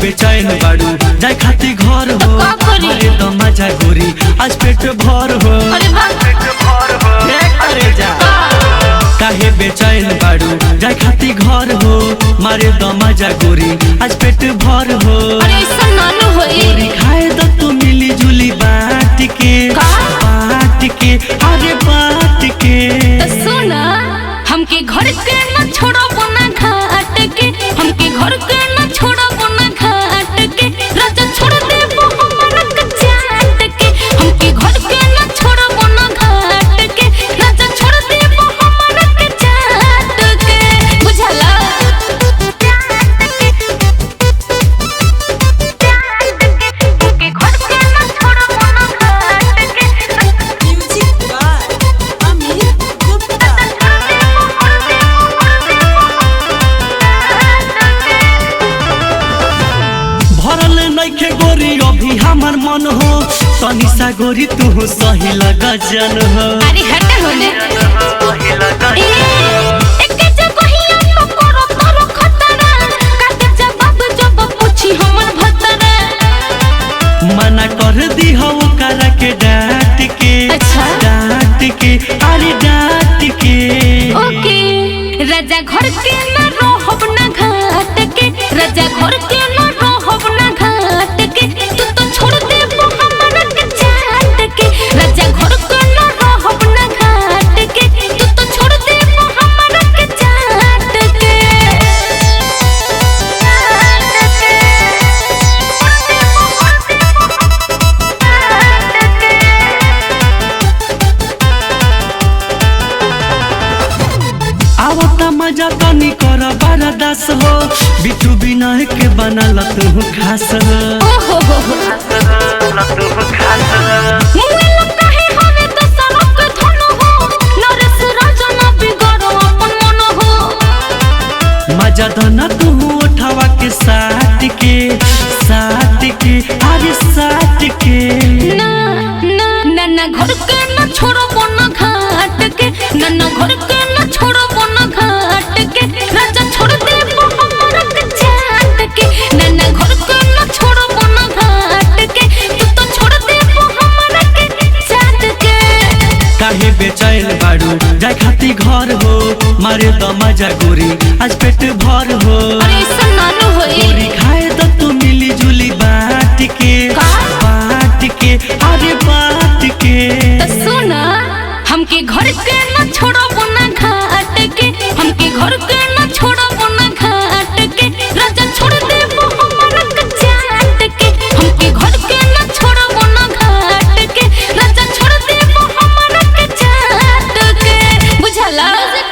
बेचैन बाड़ू जाय खाती घर हो अरे तो मजा गोरी आज पेट भर हो काहे बेचैन बाड़ू जाय खाती घर हो मारे तो मजा गोरी आज पेट भर हो गोरी खाए तो तू मिली जुली बाट के अरे बाट के सुना हमके घर के न छोड़ो बना घाट के हमके घर के न छोड़ो बना घाट के राजा छोड़ दे वो हमारा कचाट के हमके घर के न छोड़ो बना घाट के राजा छोड़ दे वो हमारा कचाट के बुझला हमके घर के न छोड़ो बना घाट के म्यूजिक बाय अमित गुप्ता। भरल नइखे गोरी अभी हमर मन हो तनिसा गोरी तू सही लगा जन हो अरे हट होले एक जगहिया तो करो तोरो खतरा काटे जवाब जब पूछी हमर भतरा मना कर दी हो करा के डांट के अच्छा। डांट के अरे डांट के ओके राजा घर के न रहब ना घाट के राजा घर के न रहब ना घाट के तू तो छोड़ दे वो हमरा के चाट के राजा घर के न रहब ना घाट के तू तो छोड़ दे वो हमरा के चाट के आवता मजा तनी कर बरदास हो बिटू बिना के बनल तू खास हो ओहो हो मुंगे लगा है हवे तो सड़क धन हो नरेश राजा ना बिगड़ो अपन मन हो मजा धना तू उठावा के साथ के अरे साथ के ना ना ना ना घर के ना छोड़ो बना घाट के ना ना घर के ना छोड़ो बना घाट के राजा छोड़ दे वो हमरा के चाट के ना ना घर के ना छोड़ो बना घाट के तू तो छोड़ दे वो हमरा के चाट के काहे बेचैन बाड़ू जाय खाती घर हो मारे तो मजा गोरी आज पेट भर हो अरे ऐसा ना होए गोरी खाए तो तू मिली जुली बाट के